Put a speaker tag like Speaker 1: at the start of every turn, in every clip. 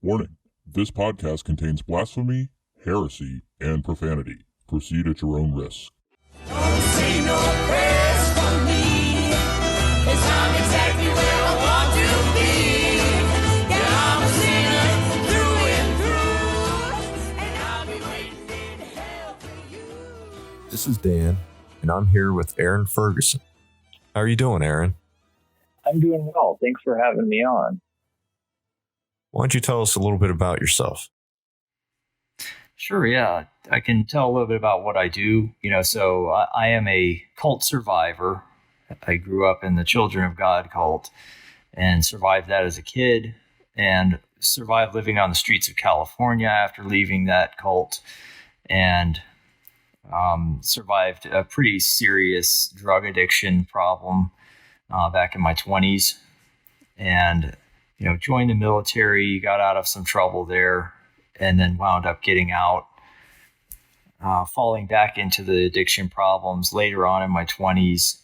Speaker 1: Warning, this podcast contains blasphemy, heresy, and profanity. Proceed at your own risk.
Speaker 2: Don't say no prayers for me, 'cause I'm exactly where I want to be. Yeah, I'm a sinner through and through, and I'll be waiting in hell for you.
Speaker 3: This is Dan, and I'm here with Aaron Ferguson. How are you doing, Aaron?
Speaker 4: I'm doing well. Thanks for having me on.
Speaker 3: Why don't you tell us a little bit about yourself?
Speaker 5: Sure, yeah. I can tell a little bit about what I do. So I am a cult survivor. I grew up in the Children of God cult and survived that as a kid and survived living on the streets of California after leaving that cult and survived a pretty serious drug addiction problem back in my 20s. And joined the military, got out of some trouble there, and then wound up getting out, falling back into the addiction problems later on in my 20s,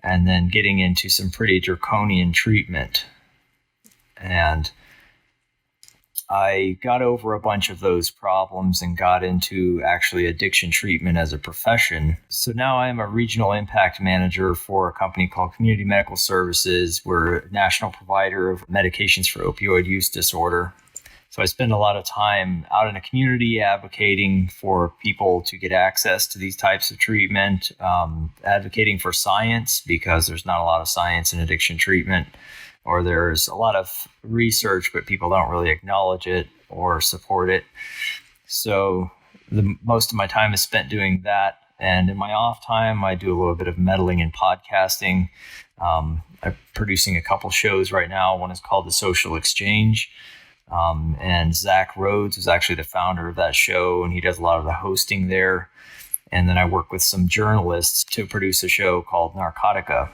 Speaker 5: and then getting into some pretty draconian treatment. And I got over a bunch of those problems and got into actually addiction treatment as a profession. So now I'm a regional impact manager for a company called Community Medical Services. We're a national provider of medications for opioid use disorder. So I spend a lot of time out in the community advocating for people to get access to these types of treatment, advocating for science because there's not a lot of science in addiction treatment, or there's a lot of research, but people don't really acknowledge it or support it. So most of my time is spent doing that. And in my off time, I do a little bit of meddling in podcasting. I'm producing a couple shows right now. One is called The Social Exchange. And Zach Rhodes is actually the founder of that show, and he does a lot of the hosting there. And then I work with some journalists to produce a show called Narcotica,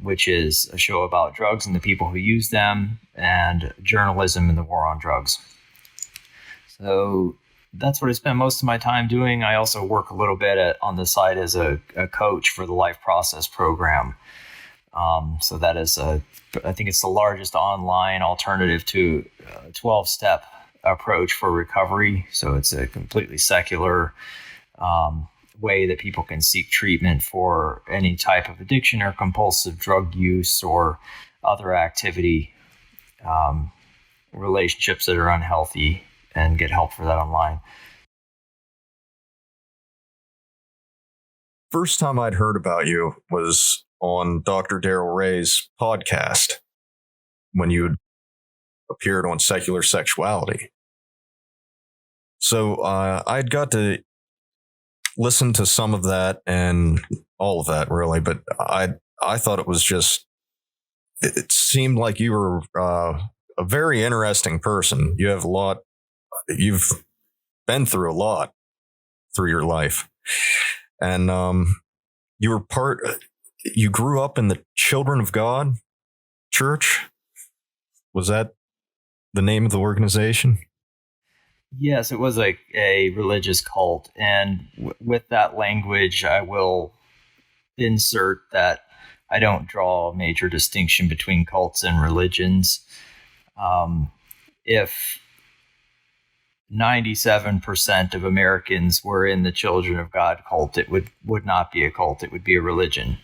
Speaker 5: which is a show about drugs and the people who use them, and journalism and the war on drugs. So that's what I spend most of my time doing. I also work a little bit on the side as a coach for the Life Process program. So that is I think it's the largest online alternative to a 12-step approach for recovery. So it's a completely secular way that people can seek treatment for any type of addiction or compulsive drug use or other activity, relationships that are unhealthy, and get help for that online.
Speaker 3: First time I'd heard about you was on Dr. Daryl Ray's podcast when you had appeared on Secular Sexuality. So I'd got to listen to some of that and all of that, really, but I thought it was just, it seemed like you were a very interesting person. You have you've been through a lot through your life. And you grew up in the Children of God Church. Was that the name of the organization?
Speaker 5: Yes, it was a religious cult. And with that language, I will insert that I don't draw a major distinction between cults and religions. If 97% of Americans were in the Children of God cult, it would not be a cult. It would be a religion.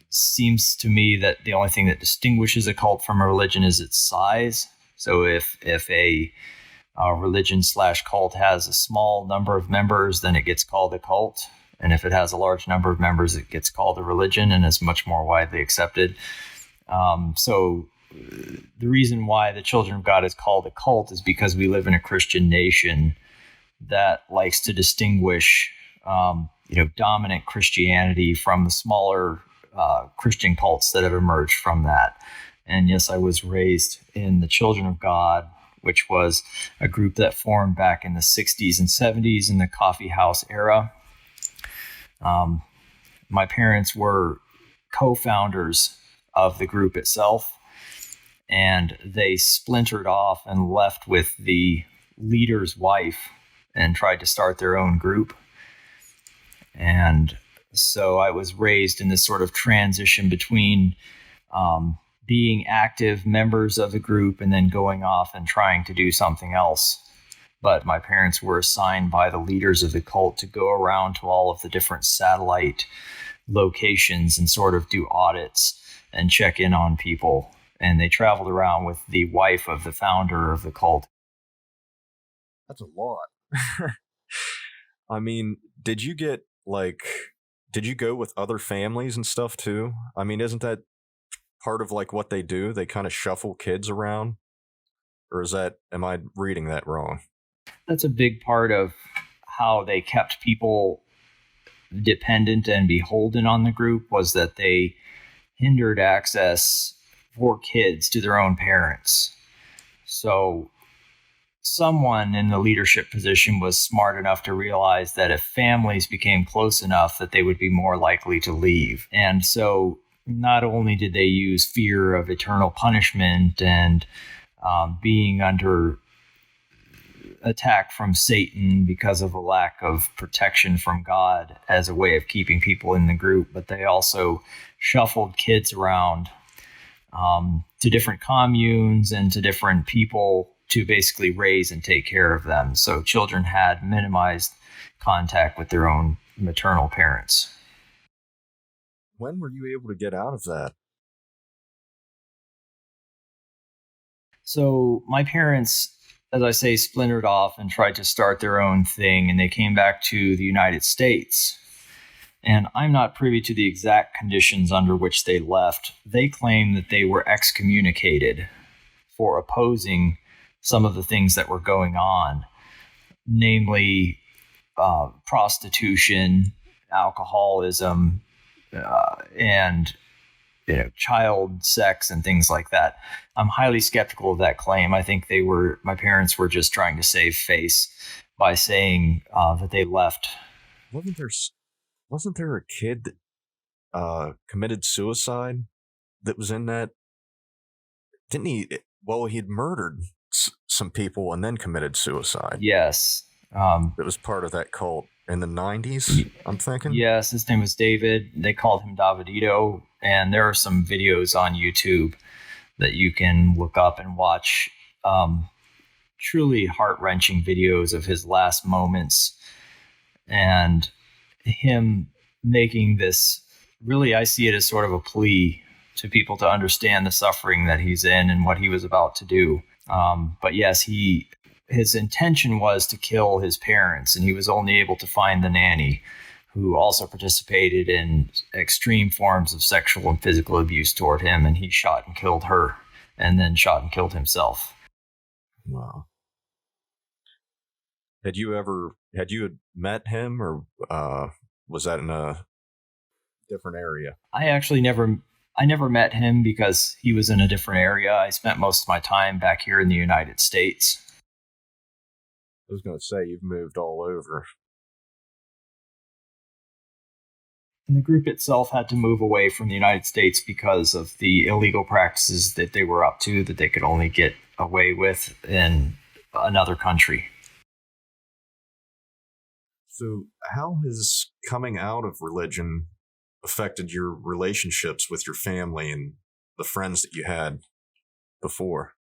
Speaker 5: Seems to me that the only thing that distinguishes a cult from a religion is its size. So if a religion / cult has a small number of members, then it gets called a cult. And if it has a large number of members, it gets called a religion and is much more widely accepted. So the reason why the Children of God is called a cult is because we live in a Christian nation that likes to distinguish dominant Christianity from the smaller Christian cults that have emerged from that. And yes, I was raised in the Children of God, which was a group that formed back in the 60s and 70s in the coffee house era. My parents were co-founders of the group itself, and they splintered off and left with the leader's wife and tried to start their own group. And so I was raised in this sort of transition between being active members of the group and then going off and trying to do something else. But my parents were assigned by the leaders of the cult to go around to all of the different satellite locations and sort of do audits and check in on people. And they traveled around with the wife of the founder of the cult.
Speaker 3: That's a lot. I mean, did you go with other families and stuff too? I mean, isn't that part of like what they do? They kind of shuffle kids around? Or am I reading that wrong?
Speaker 5: That's a big part of how they kept people dependent and beholden on the group, was that they hindered access for kids to their own parents. So someone in the leadership position was smart enough to realize that if families became close enough, that they would be more likely to leave. And so not only did they use fear of eternal punishment and being under attack from Satan because of a lack of protection from God as a way of keeping people in the group, but they also shuffled kids around to different communes and to different people to basically raise and take care of them. So children had minimized contact with their own maternal parents.
Speaker 3: When were you able to get out of that?
Speaker 5: So my parents, as I say, splintered off and tried to start their own thing, and they came back to the United States. And I'm not privy to the exact conditions under which they left. They claim that they were excommunicated for opposing some of the things that were going on, namely prostitution, alcoholism, and child sex and things like that. I'm highly skeptical of that claim. I think my parents were just trying to save face by saying that they left.
Speaker 3: Wasn't there a kid that committed suicide that was in that? Didn't he? Well, he'd murdered some people and then committed suicide.
Speaker 5: Yes.
Speaker 3: It was part of that cult in the 90s, I'm thinking.
Speaker 5: Yes, his name was David. They called him Davidito. And there are some videos on YouTube that you can look up and watch. Truly heart-wrenching videos of his last moments. And him making this, really, I see it as sort of a plea to people to understand the suffering that he's in and what he was about to do. But yes, his intention was to kill his parents, and he was only able to find the nanny, who also participated in extreme forms of sexual and physical abuse toward him, and he shot and killed her, and then shot and killed himself.
Speaker 3: Wow. Had you met him, or was that in a different area?
Speaker 5: I actually never met him because he was in a different area. I spent most of my time back here in the United States.
Speaker 3: I was going to say, you've moved all over.
Speaker 5: And the group itself had to move away from the United States because of the illegal practices that they were up to that they could only get away with in another country.
Speaker 3: So how has coming out of religion affected your relationships with your family and the friends that you had before?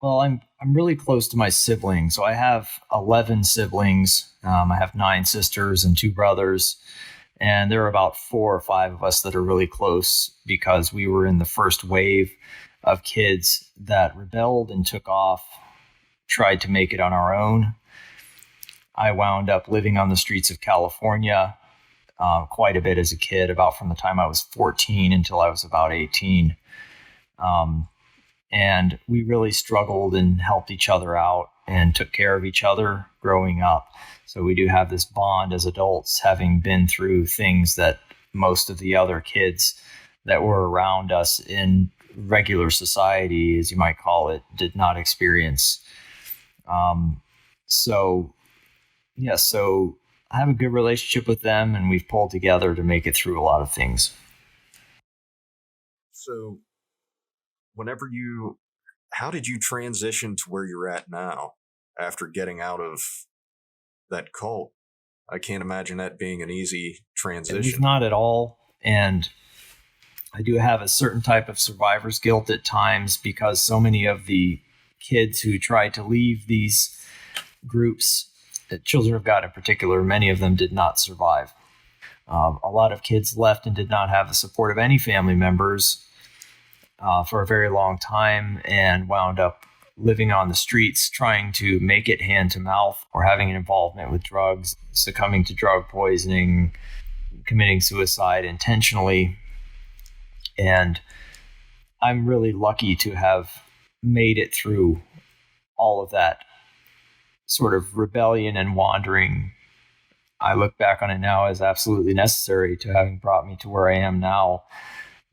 Speaker 5: Well, I'm really close to my siblings. So I have 11 siblings. I have 9 sisters and 2 brothers. And there are about 4 or 5 of us that are really close because we were in the first wave of kids that rebelled and took off, tried to make it on our own. I wound up living on the streets of California quite a bit as a kid, about from the time I was 14 until I was about 18. And we really struggled and helped each other out and took care of each other growing up. So we do have this bond as adults, having been through things that most of the other kids that were around us in regular society, as you might call it, did not experience. So I have a good relationship with them, and we've pulled together to make it through a lot of things.
Speaker 3: So how did you transition to where you're at now after getting out of that cult? I can't imagine that being an easy transition.
Speaker 5: It was not at all. And I do have a certain type of survivor's guilt at times because so many of the kids who tried to leave these groups, Children of God in particular, many of them did not survive. A lot of kids left and did not have the support of any family members for a very long time and wound up living on the streets, trying to make it hand to mouth, or having an involvement with drugs, succumbing to drug poisoning, committing suicide intentionally. And I'm really lucky to have made it through all of that sort of rebellion and wandering. I look back on it now as absolutely necessary to having brought me to where I am now.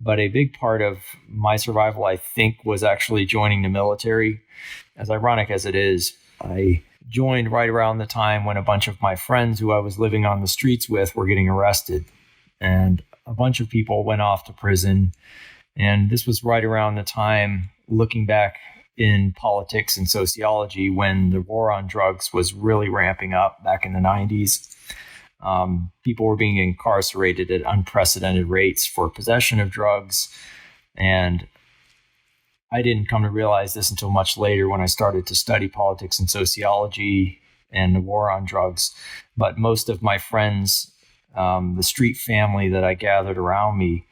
Speaker 5: But a big part of my survival, I think, was actually joining the military. As ironic as it is, I joined right around the time when a bunch of my friends who I was living on the streets with were getting arrested. And a bunch of people went off to prison. And this was right around the time, looking back in politics and sociology, when the war on drugs was really ramping up back in the 90s. People were being incarcerated at unprecedented rates for possession of drugs. And I didn't come to realize this until much later when I started to study politics and sociology and the war on drugs. But most of my friends, the street family that I gathered around me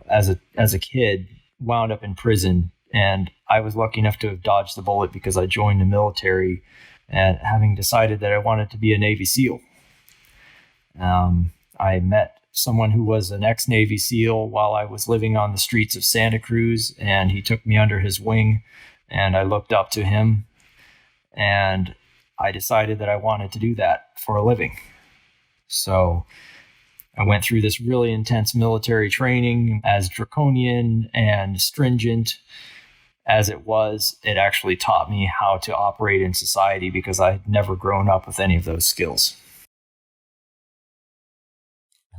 Speaker 5: as a kid, wound up in prison. And I was lucky enough to have dodged the bullet because I joined the military, and having decided that I wanted to be a Navy SEAL. I met someone who was an ex-Navy SEAL while I was living on the streets of Santa Cruz, and he took me under his wing, and I looked up to him, and I decided that I wanted to do that for a living. So I went through this really intense military training. As draconian and stringent as it was, it actually taught me how to operate in society because I had never grown up with any of those skills.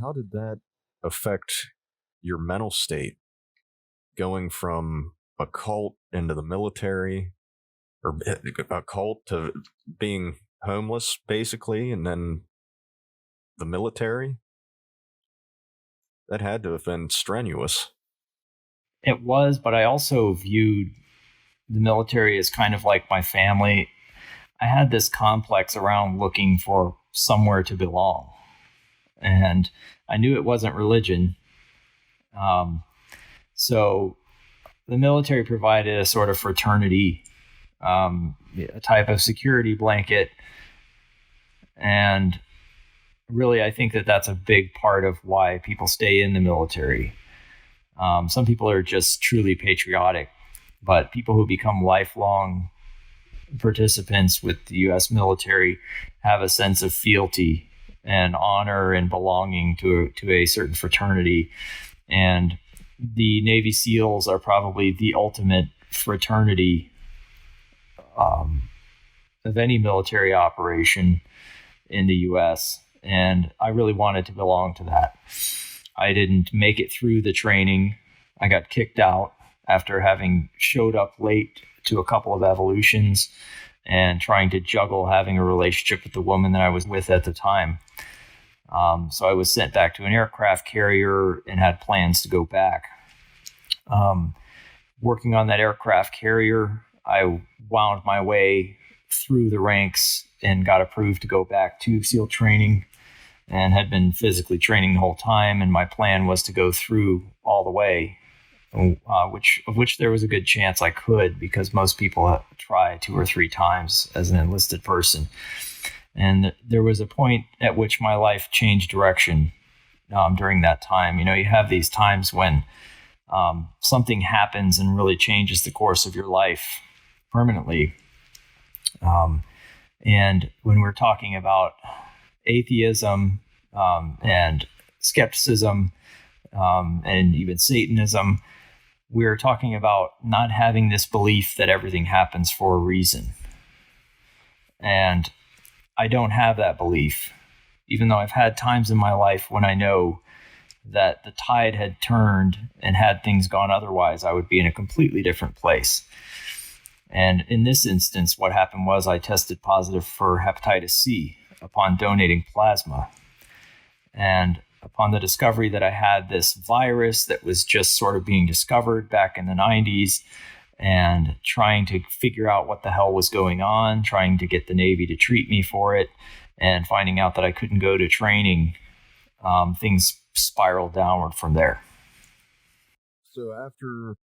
Speaker 3: How did that affect your mental state, going from a cult into the military, or a cult to being homeless, basically, and then the military? That had to have been strenuous.
Speaker 5: It was, but I also viewed the military as kind of like my family. I had this complex around looking for somewhere to belong. And I knew it wasn't religion. So the military provided a sort of fraternity, a type of security blanket. And really, I think that that's a big part of why people stay in the military. Some people are just truly patriotic, but people who become lifelong participants with the U.S. military have a sense of fealty and honor and belonging to a certain fraternity. And the Navy SEALs are probably the ultimate fraternity of any military operation in the U.S. And I really wanted to belong to that. I didn't make it through the training. I got kicked out after having showed up late to a couple of evolutions and trying to juggle having a relationship with the woman that I was with at the time. So I was sent back to an aircraft carrier and had plans to go back. Working on that aircraft carrier, I wound my way through the ranks and got approved to go back to SEAL training, and had been physically training the whole time. And my plan was to go through all the way, which there was a good chance I could, because most people try 2 or 3 times as an enlisted person. And there was a point at which my life changed direction during that time. You know, you have these times when something happens and really changes the course of your life permanently. And when we're talking about atheism and skepticism and even Satanism, we're talking about not having this belief that everything happens for a reason. And I don't have that belief, even though I've had times in my life when I know that the tide had turned, and had things gone otherwise, I would be in a completely different place. And in this instance, what happened was I tested positive for hepatitis C upon donating plasma. And upon the discovery that I had this virus that was just sort of being discovered back in the 90s, and trying to figure out what the hell was going on, trying to get the Navy to treat me for it, and finding out that I couldn't go to training, things spiraled downward from there.
Speaker 3: So after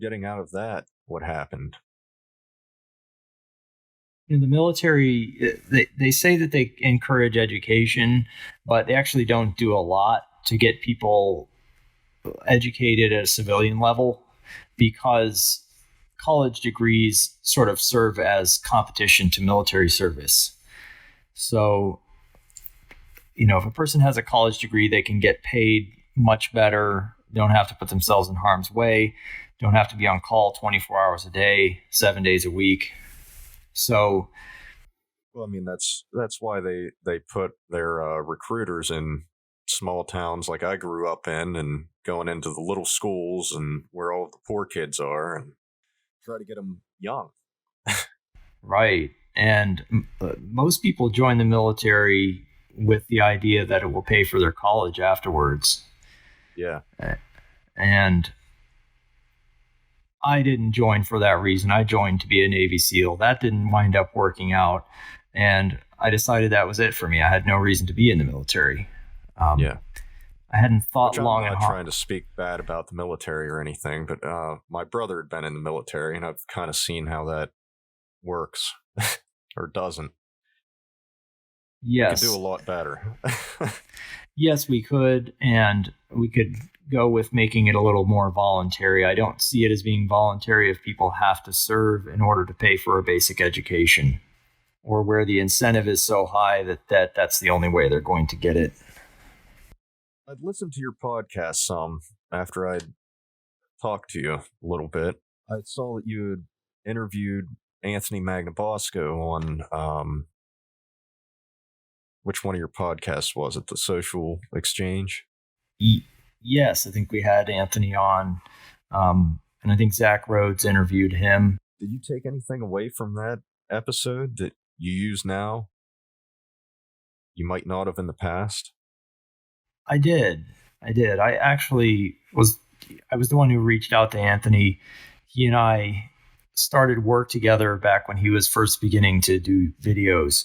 Speaker 3: getting out of that, what happened?
Speaker 5: In the military, they say that they encourage education, but they actually don't do a lot to get people educated at a civilian level, because college degrees sort of serve as competition to military service. So, if a person has a college degree, they can get paid much better, don't have to put themselves in harm's way, don't have to be on call 24 hours a day, 7 days a week. So,
Speaker 3: well, I mean, that's why they put their recruiters in small towns like I grew up in, and going into the little schools and where all of the poor kids are, and try to get them young.
Speaker 5: Right. And most people join the military with the idea that it will pay for their college afterwards.
Speaker 3: Yeah.
Speaker 5: And I didn't join for that reason. I joined to be a Navy SEAL. That didn't wind up working out. And I decided that was it for me. I had no reason to be in the military.
Speaker 3: Yeah.
Speaker 5: I hadn't thought long and
Speaker 3: I'm not
Speaker 5: hard.
Speaker 3: trying to speak bad about the military or anything, but my brother had been in the military, and I've kind of seen how that works or doesn't.
Speaker 5: Yes.
Speaker 3: We could do a lot better.
Speaker 5: Yes, we could. And we could go with making it a little more voluntary. I don't see it as being voluntary if people have to serve in order to pay for a basic education, or where the incentive is so high that that's the only way they're going to get it.
Speaker 3: I'd listened to your podcast some after I'd talked to you a little bit. I saw that you had interviewed Anthony Magnabosco on, which one of your podcasts was it? The Social Exchange?
Speaker 5: Yes, I think we had Anthony on, and I think Zach Rhodes interviewed him.
Speaker 3: Did you take anything away from that episode that you use now you might not have in the past?
Speaker 5: I did. I actually was the one who reached out to Anthony. He and I started work together back when he was first beginning to do videos,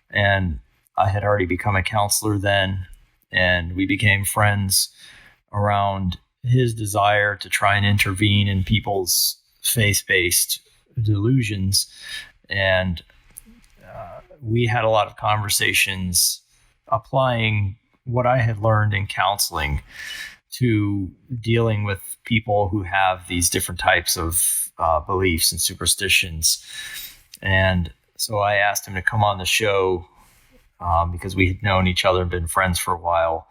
Speaker 5: and I had already become a counselor then, and we became friends around his desire to try and intervene in people's faith-based delusions. And we had a lot of conversations applying what I had learned in counseling to dealing with people who have these different types of beliefs and superstitions. And so I asked him to come on the show because we had known each other and been friends for a while.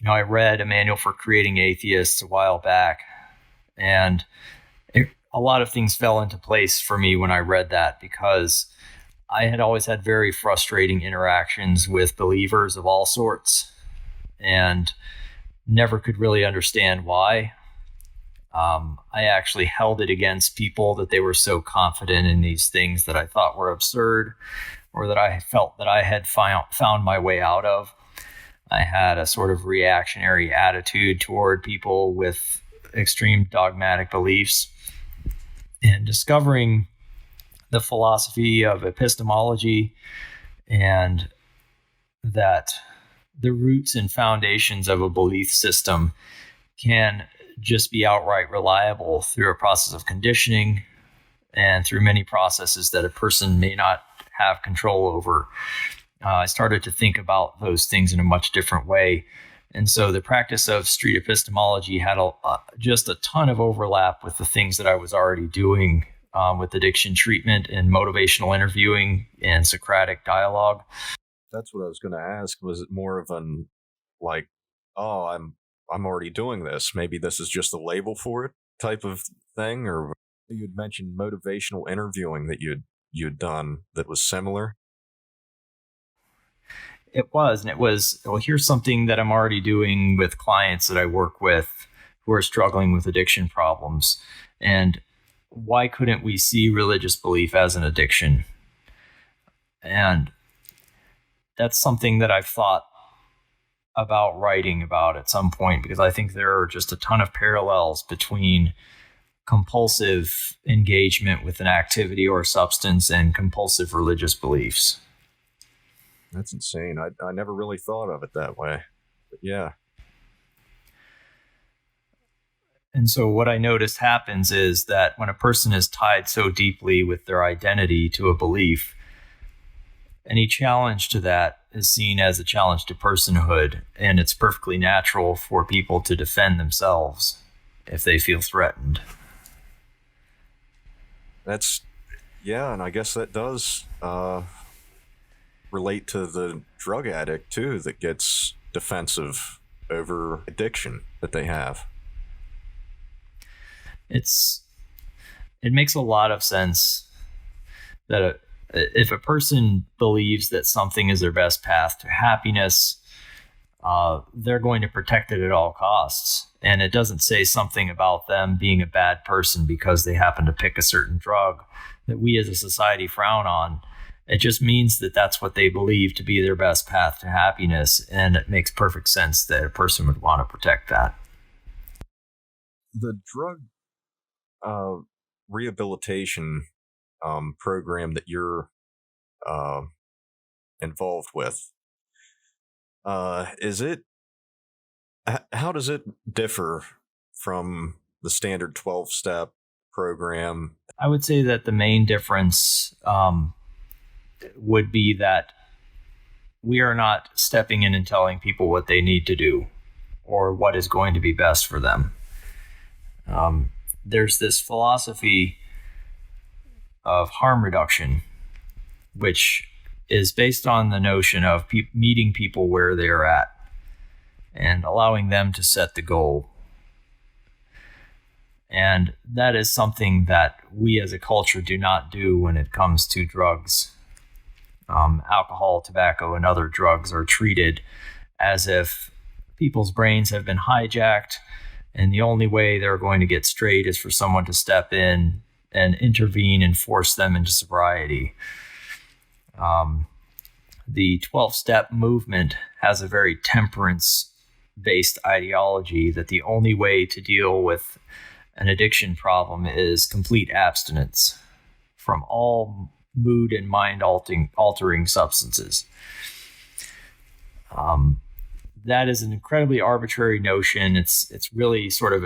Speaker 5: I read A Manual for Creating Atheists a while back, and a lot of things fell into place for me when I read that, because I had always had very frustrating interactions with believers of all sorts and never could really understand why. I actually held it against people that they were so confident in these things that I thought were absurd, or that I felt that I had found my way out of. I had a sort of reactionary attitude toward people with extreme dogmatic beliefs. And discovering the philosophy of epistemology, and that the roots and foundations of a belief system can just be outright reliable through a process of conditioning and through many processes that a person may not have control over. I started to think about those things in a much different way. And so the practice of street epistemology had just a ton of overlap with the things that I was already doing with addiction treatment and motivational interviewing and Socratic dialogue.
Speaker 3: That's what I was going to ask. Was it more of an like, oh, I'm already doing this, maybe this is just a label for it type of thing? Or you had mentioned motivational interviewing that you'd done that was similar?
Speaker 5: It was, and it was, well, here's something that I'm already doing with clients that I work with who are struggling with addiction problems. And why couldn't we see religious belief as an addiction? And that's something that I've thought about writing about at some point, because I think there are just a ton of parallels between compulsive engagement with an activity or substance and compulsive religious beliefs.
Speaker 3: That's insane. I never really thought of it that way. But yeah.
Speaker 5: And so what I noticed happens is that when a person is tied so deeply with their identity to a belief, any challenge to that is seen as a challenge to personhood, and it's perfectly natural for people to defend themselves if they feel threatened.
Speaker 3: And I guess that does relate to the drug addict too, that gets defensive over addiction that they have.
Speaker 5: It makes a lot of sense that if a person believes that something is their best path to happiness, they're going to protect it at all costs. And it doesn't say something about them being a bad person because they happen to pick a certain drug that we as a society frown on. It just means that that's what they believe to be their best path to happiness. And it makes perfect sense that a person would want to protect that.
Speaker 3: The drug rehabilitation program that you're involved with, how does it differ from the standard 12-step program?
Speaker 5: I would say that the main difference would be that we are not stepping in and telling people what they need to do or what is going to be best for them. There's this philosophy of harm reduction, which is based on the notion of meeting people where they're at and allowing them to set the goal. And that is something that we as a culture do not do when it comes to drugs. Alcohol, tobacco, and other drugs are treated as if people's brains have been hijacked, and the only way they're going to get straight is for someone to step in and intervene and force them into sobriety. The 12-step movement has a very temperance-based ideology that the only way to deal with an addiction problem is complete abstinence from all mood and mind-altering substances. That is an incredibly arbitrary notion. It's really sort of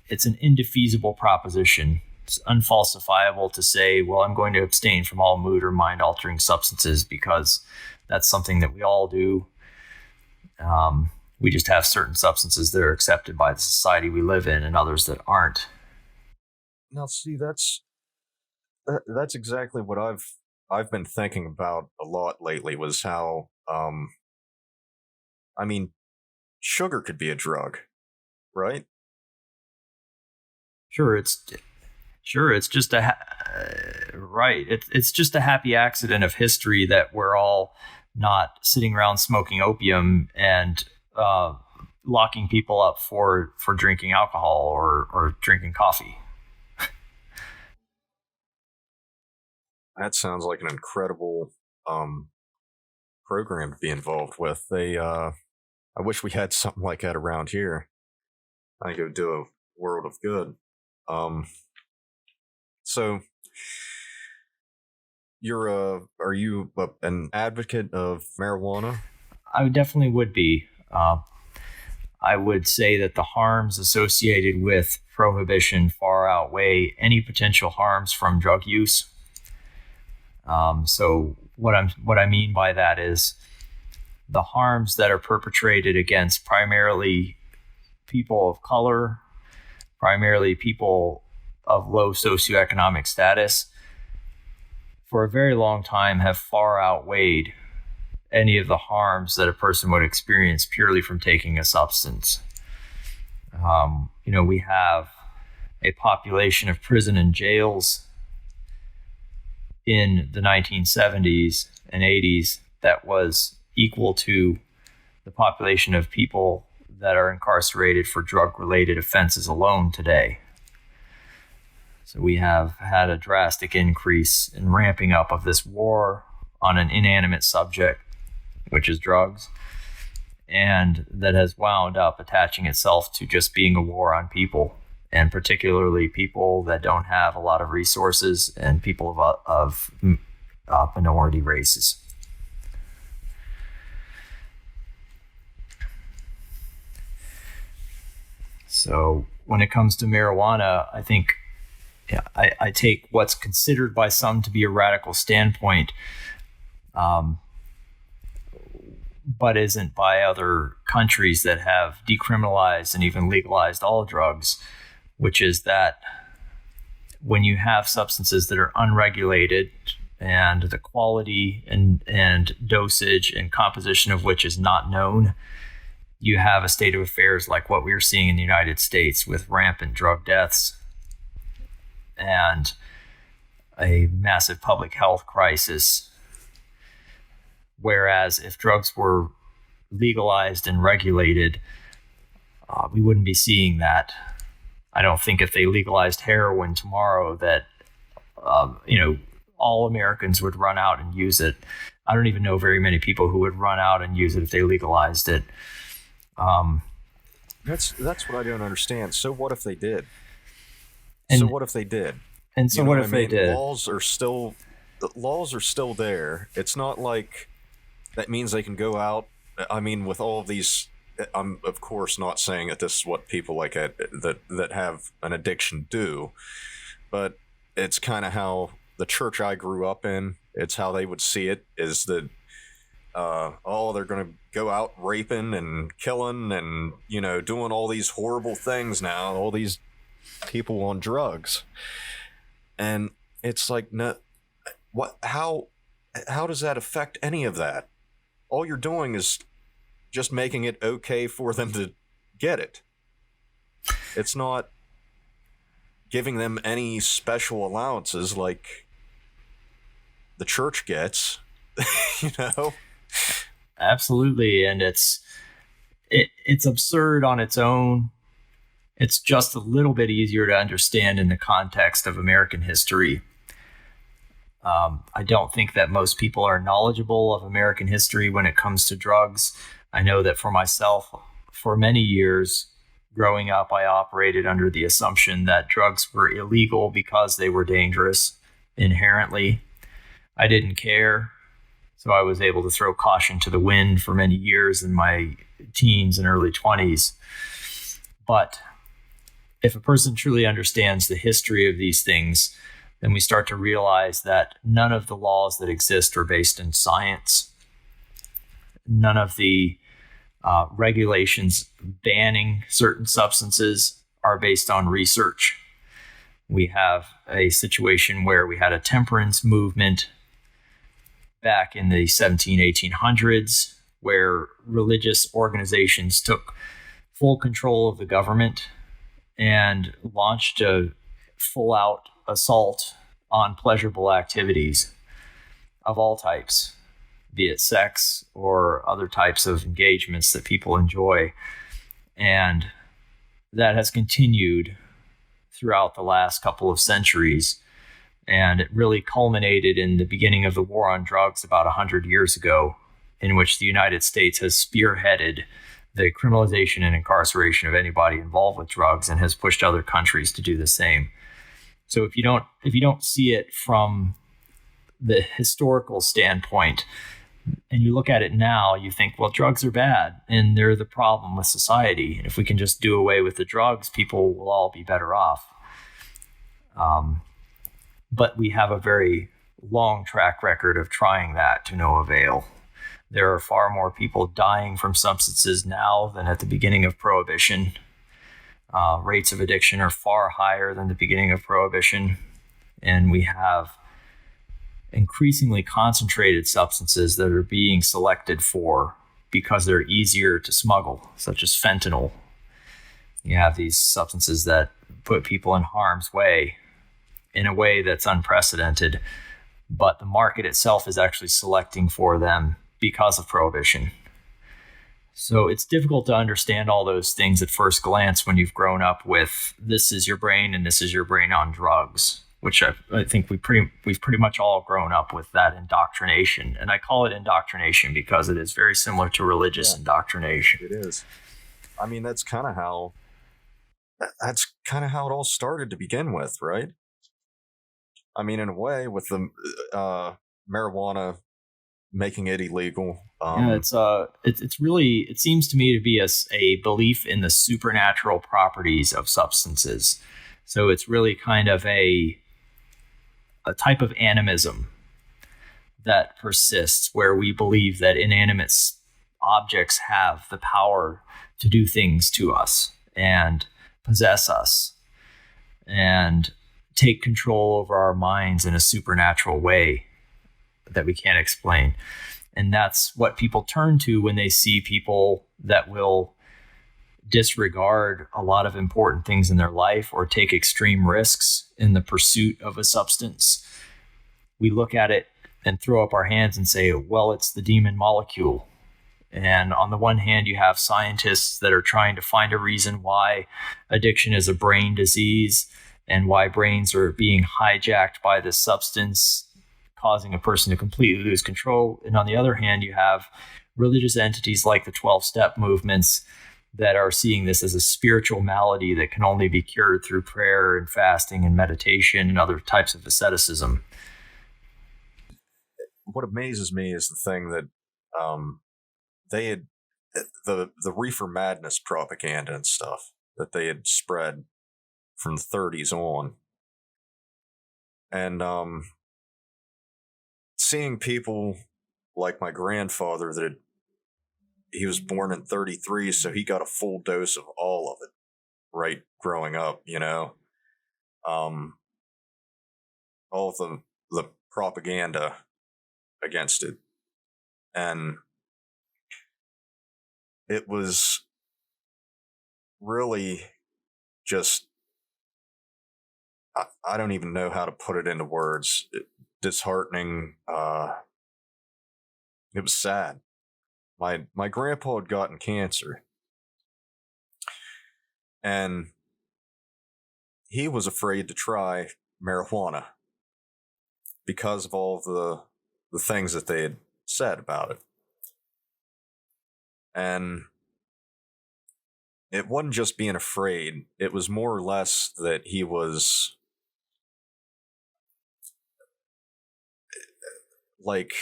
Speaker 5: it's an indefeasible proposition. It's unfalsifiable to say, well, I'm going to abstain from all mood or mind-altering substances because that's something that we all do. We just have certain substances that are accepted by the society we live in and others that aren't.
Speaker 3: Now, see, that's exactly what I've been thinking about a lot lately, was how, sugar could be a drug, right?
Speaker 5: Sure, it's just right. It's just a happy accident of history that we're all not sitting around smoking opium and locking people up for drinking alcohol or drinking coffee.
Speaker 3: That sounds like an incredible program to be involved with. I wish we had something like that around here. I think it would do a world of good. So are you an advocate of marijuana?
Speaker 5: I definitely would be. I would say that the harms associated with prohibition far outweigh any potential harms from drug use. So what I mean by that is the harms that are perpetrated against primarily people of color, primarily people of low socioeconomic status, for a very long time have far outweighed any of the harms that a person would experience purely from taking a substance. We have a population of prison and jails in the 1970s and 80s that was equal to the population of people that are incarcerated for drug-related offenses alone today. So we have had a drastic increase in ramping up of this war on an inanimate subject, which is drugs, and that has wound up attaching itself to just being a war on people, and particularly people that don't have a lot of resources and people of minority races. So when it comes to marijuana, I think I take what's considered by some to be a radical standpoint, but isn't by other countries that have decriminalized and even legalized all drugs, which is that when you have substances that are unregulated and the quality and dosage and composition of which is not known, you have a state of affairs like what we are seeing in the United States with rampant drug deaths and a massive public health crisis. Whereas if drugs were legalized and regulated, we wouldn't be seeing that. I don't think if they legalized heroin tomorrow that, all Americans would run out and use it. I don't even know very many people who would run out and use it if they legalized it.
Speaker 3: That's what I don't understand. So what if they did?
Speaker 5: And
Speaker 3: so what if they did?
Speaker 5: They did?
Speaker 3: Laws are still there. It's not like that means they can go out. I mean, with all of these, I'm of course not saying that this is what people like that have an addiction do, but it's kind of how the church I grew up in, it's how they would see it, is that they're going to go out raping and killing and, doing all these horrible things now, all these people on drugs. And it's like, no, how does that affect any of that? All you're doing is just making it okay for them to get it. It's not giving them any special allowances like the church gets,
Speaker 5: Absolutely. And it's absurd on its own. It's just a little bit easier to understand in the context of American history. I don't think that most people are knowledgeable of American history when it comes to drugs. I know that for myself, for many years growing up, I operated under the assumption that drugs were illegal because they were dangerous inherently. I didn't care. So I was able to throw caution to the wind for many years in my teens and early 20s. But if a person truly understands the history of these things, then we start to realize that none of the laws that exist are based in science. None of the regulations banning certain substances are based on research. We have a situation where we had a temperance movement back in the 1800s, where religious organizations took full control of the government and launched a full-out assault on pleasurable activities of all types, be it sex or other types of engagements that people enjoy. And that has continued throughout the last couple of centuries. And it really culminated in the beginning of the war on drugs about 100 years ago, in which the United States has spearheaded the criminalization and incarceration of anybody involved with drugs and has pushed other countries to do the same. So if you don't see it from the historical standpoint and you look at it now, you think, well, drugs are bad and they're the problem with society. And if we can just do away with the drugs, people will all be better off. But we have a very long track record of trying that to no avail. There are far more people dying from substances now than at the beginning of Prohibition. Rates of addiction are far higher than the beginning of Prohibition. And we have increasingly concentrated substances that are being selected for because they're easier to smuggle, such as fentanyl. You have these substances that put people in harm's way in a way that's unprecedented, but the market itself is actually selecting for them because of Prohibition. So it's difficult to understand all those things at first glance when you've grown up with this is your brain and this is your brain on drugs. which I think we've pretty much all grown up with that indoctrination. And I call it indoctrination because it is very similar to religious indoctrination.
Speaker 3: It is. I mean, that's kind of how it all started to begin with, right? I mean, in a way, with the marijuana making it illegal.
Speaker 5: It's really, it seems to me to be a belief in the supernatural properties of substances. So it's really kind of a type of animism that persists, where we believe that inanimate objects have the power to do things to us and possess us and take control over our minds in a supernatural way that we can't explain. And that's what people turn to when they see people that will disregard a lot of important things in their life or take extreme risks in the pursuit of a substance. We look at it and throw up our hands and say, well, it's the demon molecule. And on the one hand, you have scientists that are trying to find a reason why addiction is a brain disease and why brains are being hijacked by this substance, causing a person to completely lose control. And on the other hand, you have religious entities like the 12-step movements that are seeing this as a spiritual malady that can only be cured through prayer and fasting and meditation and other types of asceticism.
Speaker 3: What amazes me is the thing that they had the reefer madness propaganda and stuff that they had spread from the 30s on, and seeing people like my grandfather that he was born in 33, so he got a full dose of all of it right growing up, you know. All of the propaganda against it. And it was really just, I don't even know how to put it into words. Disheartening. It was sad. My grandpa had gotten cancer, and he was afraid to try marijuana because of all the things that they had said about it. And it wasn't just being afraid, it was more or less that he was like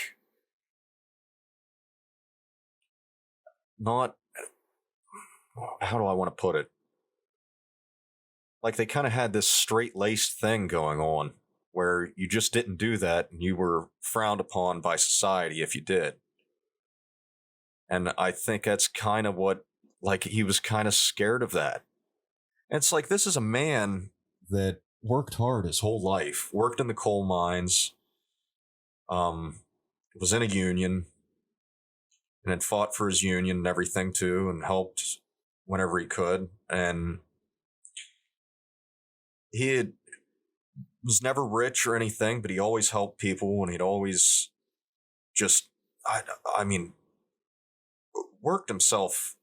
Speaker 3: not, how do I want to put it? Like they kind of had this straight-laced thing going on where you just didn't do that and you were frowned upon by society if you did. And I think that's kind of what, like, he was kind of scared of that. And it's like, this is a man that worked hard his whole life, worked in the coal mines, was in a union, and had fought for his union and everything too, and helped whenever he could. And was never rich or anything, but he always helped people, and he'd always just, I mean, worked himself.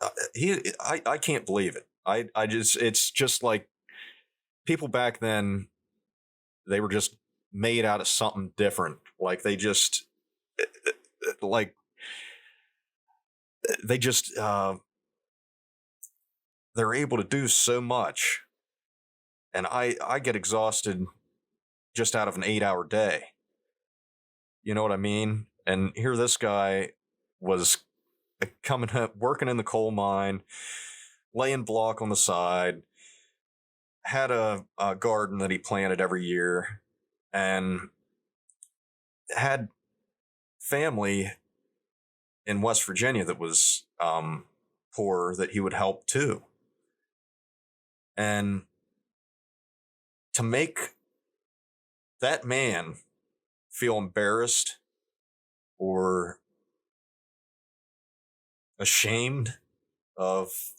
Speaker 3: I can't believe it. I just, it's just like people back then, they were just made out of something different. Like they just, like, they just, they're able to do so much. And I get exhausted just out of an 8-hour day. You know what I mean? And here this guy was coming up, working in the coal mine, laying block on the side, had a garden that he planted every year, and had family in West Virginia that was poor that he would help too. And to make that man feel embarrassed or ashamed of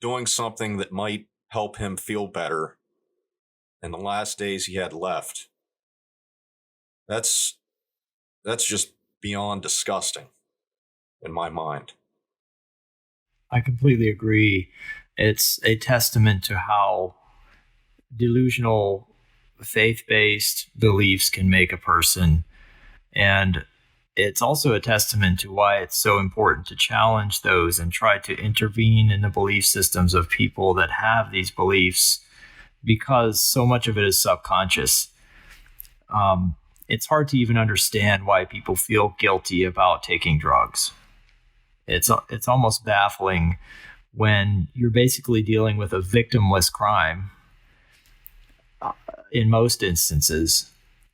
Speaker 3: doing something that might help him feel better in the last days he had left, that's just beyond disgusting in my mind.
Speaker 5: I completely agree. It's a testament to how delusional faith-based beliefs can make a person. And it's also a testament to why it's so important to challenge those and try to intervene in the belief systems of people that have these beliefs, because so much of it is subconscious. It's hard to even understand why people feel guilty about taking drugs. It's almost baffling when you're basically dealing with a victimless crime in most instances.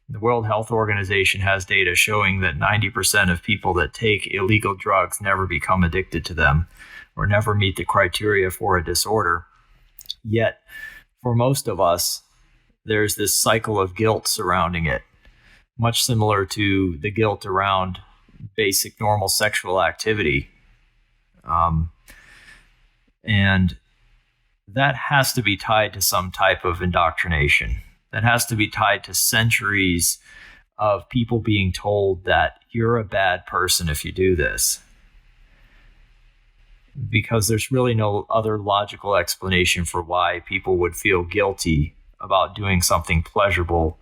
Speaker 5: The World Health Organization has data showing that 90% of people that take illegal drugs never become addicted to them or never meet the criteria for a disorder. Yet, for most of us, there's this cycle of guilt surrounding it, much similar to the guilt around basic normal sexual activity. And that has to be tied to some type of indoctrination. That has to be tied to centuries of people being told that you're a bad person if you do this. Because there's really no other logical explanation for why people would feel guilty about doing something pleasurable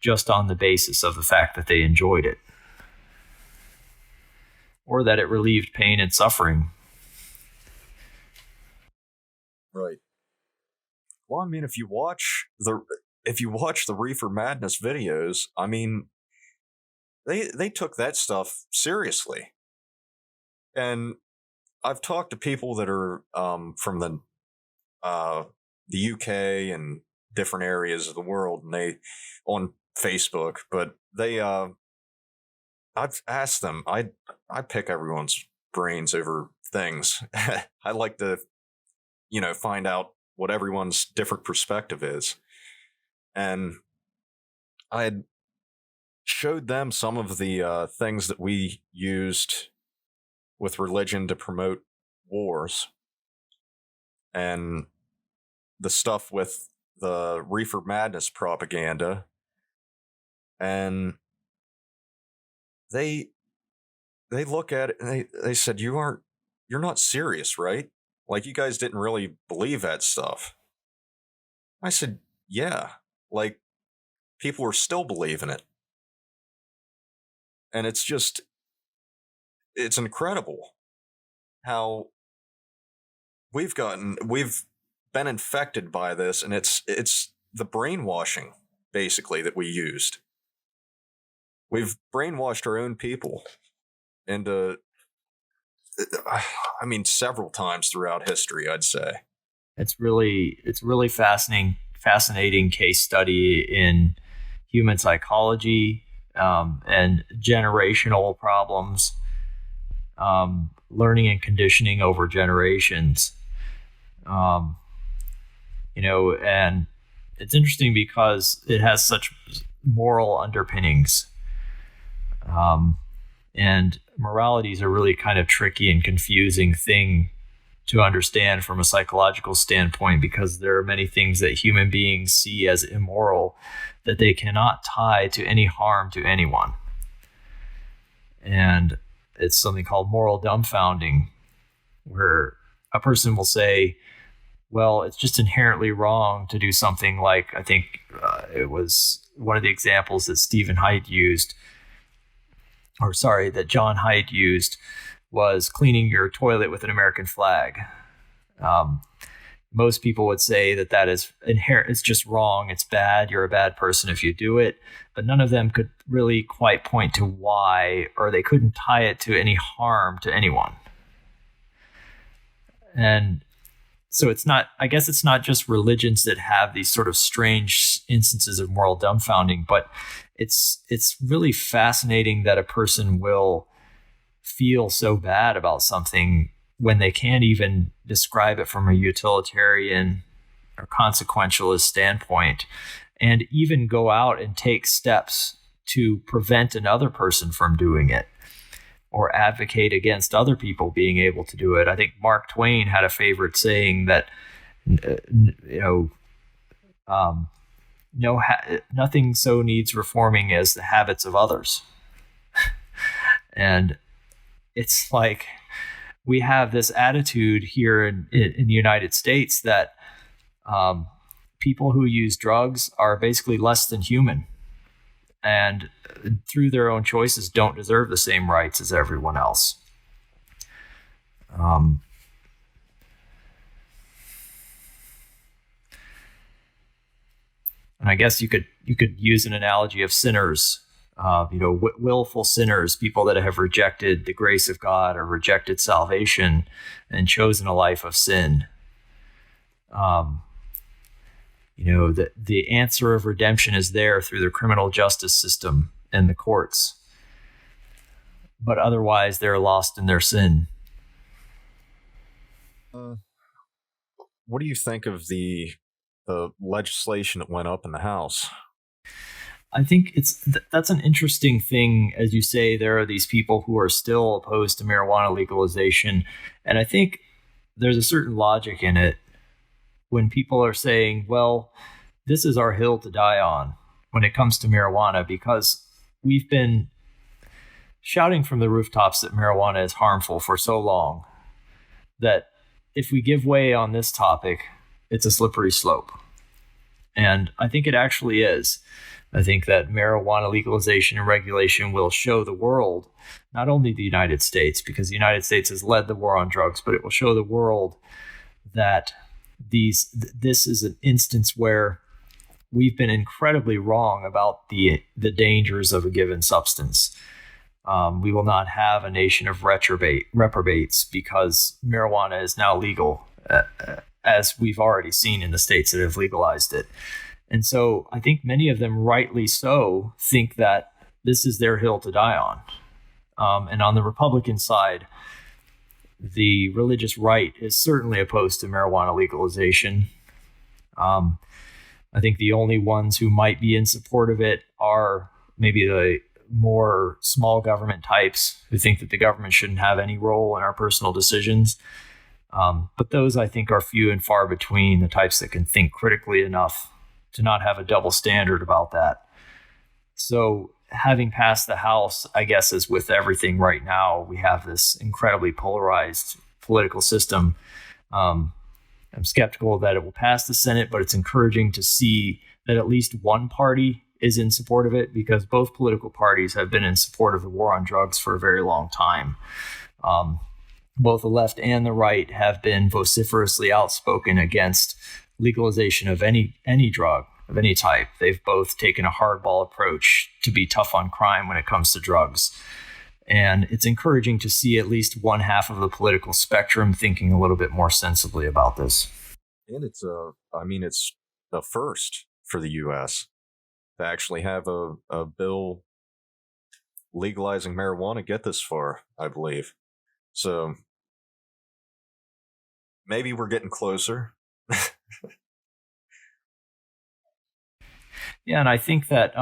Speaker 5: just on the basis of the fact that they enjoyed it, or that it relieved pain and suffering.
Speaker 3: Right. Well, I mean, if you watch the Reefer Madness videos, I mean, they took that stuff seriously. And I've talked to people that are from the UK and different areas of the world, and they on Facebook, but they I've asked them. I pick everyone's brains over things. I like to find out what everyone's different perspective is. And I had showed them some of the things that we used with religion to promote wars, and the stuff with the Reefer Madness propaganda. And they look at it and they said, you're not serious, right? Like, you guys didn't really believe that stuff. I said, yeah, like, people are still believing it. And it's incredible how we've been infected by this, and it's the brainwashing, basically, that we used. We've brainwashed our own people into, several times throughout history, I'd say.
Speaker 5: It's really fascinating case study in human psychology, and generational problems, learning and conditioning over generations. And it's interesting because it has such moral underpinnings. And morality is a really kind of tricky and confusing thing to understand from a psychological standpoint, because there are many things that human beings see as immoral that they cannot tie to any harm to anyone. And it's something called moral dumbfounding, where a person will say, well, it's just inherently wrong to do something like, I think it was one of the examples that that John Haidt used, was cleaning your toilet with an American flag. Most people would say that is inherent. It's just wrong. It's bad. You're a bad person if you do it. But none of them could really quite point to why, or they couldn't tie it to any harm to anyone. And so I guess it's not just religions that have these sort of strange instances of moral dumbfounding, but it's really fascinating that a person will feel so bad about something when they can't even describe it from a utilitarian or consequentialist standpoint, and even go out and take steps to prevent another person from doing it or advocate against other people being able to do it. I think Mark Twain had a favorite saying that, nothing so needs reforming as the habits of others. And it's like, we have this attitude here in the United States that people who use drugs are basically less than human, and through their own choices don't deserve the same rights as everyone else. And I guess you could use an analogy of sinners, willful sinners, people that have rejected the grace of God or rejected salvation and chosen a life of sin. The answer of redemption is there through the criminal justice system and the courts, but otherwise they're lost in their sin.
Speaker 3: What do you think of the legislation that went up in the House?
Speaker 5: I think that's an interesting thing. As you say, there are these people who are still opposed to marijuana legalization, and I think there's a certain logic in it when people are saying, well, this is our hill to die on when it comes to marijuana, because we've been shouting from the rooftops that marijuana is harmful for so long that if we give way on this topic, it's a slippery slope. And I think it actually is. I think that marijuana legalization and regulation will show the world, not only the United States, because the United States has led the war on drugs, but it will show the world that this is an instance where we've been incredibly wrong about the dangers of a given substance. We will not have a nation of reprobates because marijuana is now legal, as we've already seen in the states that have legalized it. And so I think many of them, rightly so, think that this is their hill to die on. And on the Republican side, the religious right is certainly opposed to marijuana legalization. I think the only ones who might be in support of it are maybe the more small government types who think that the government shouldn't have any role in our personal decisions. But those, I think, are few and far between, the types that can think critically enough to not have a double standard about that. So having passed the House, I guess, as with everything right now, we have this incredibly polarized political system. I'm skeptical that it will pass the Senate, but it's encouraging to see that at least one party is in support of it, because both political parties have been in support of the war on drugs for a very long time. Both the left and the right have been vociferously outspoken against legalization of any drug of any type. They've both taken a hardball approach to be tough on crime when it comes to drugs. And it's encouraging to see at least one half of the political spectrum thinking a little bit more sensibly about this.
Speaker 3: And it's the first for the U.S. to actually have a bill legalizing marijuana get this far, I believe. So maybe we're getting closer.
Speaker 5: Yeah, and I think that,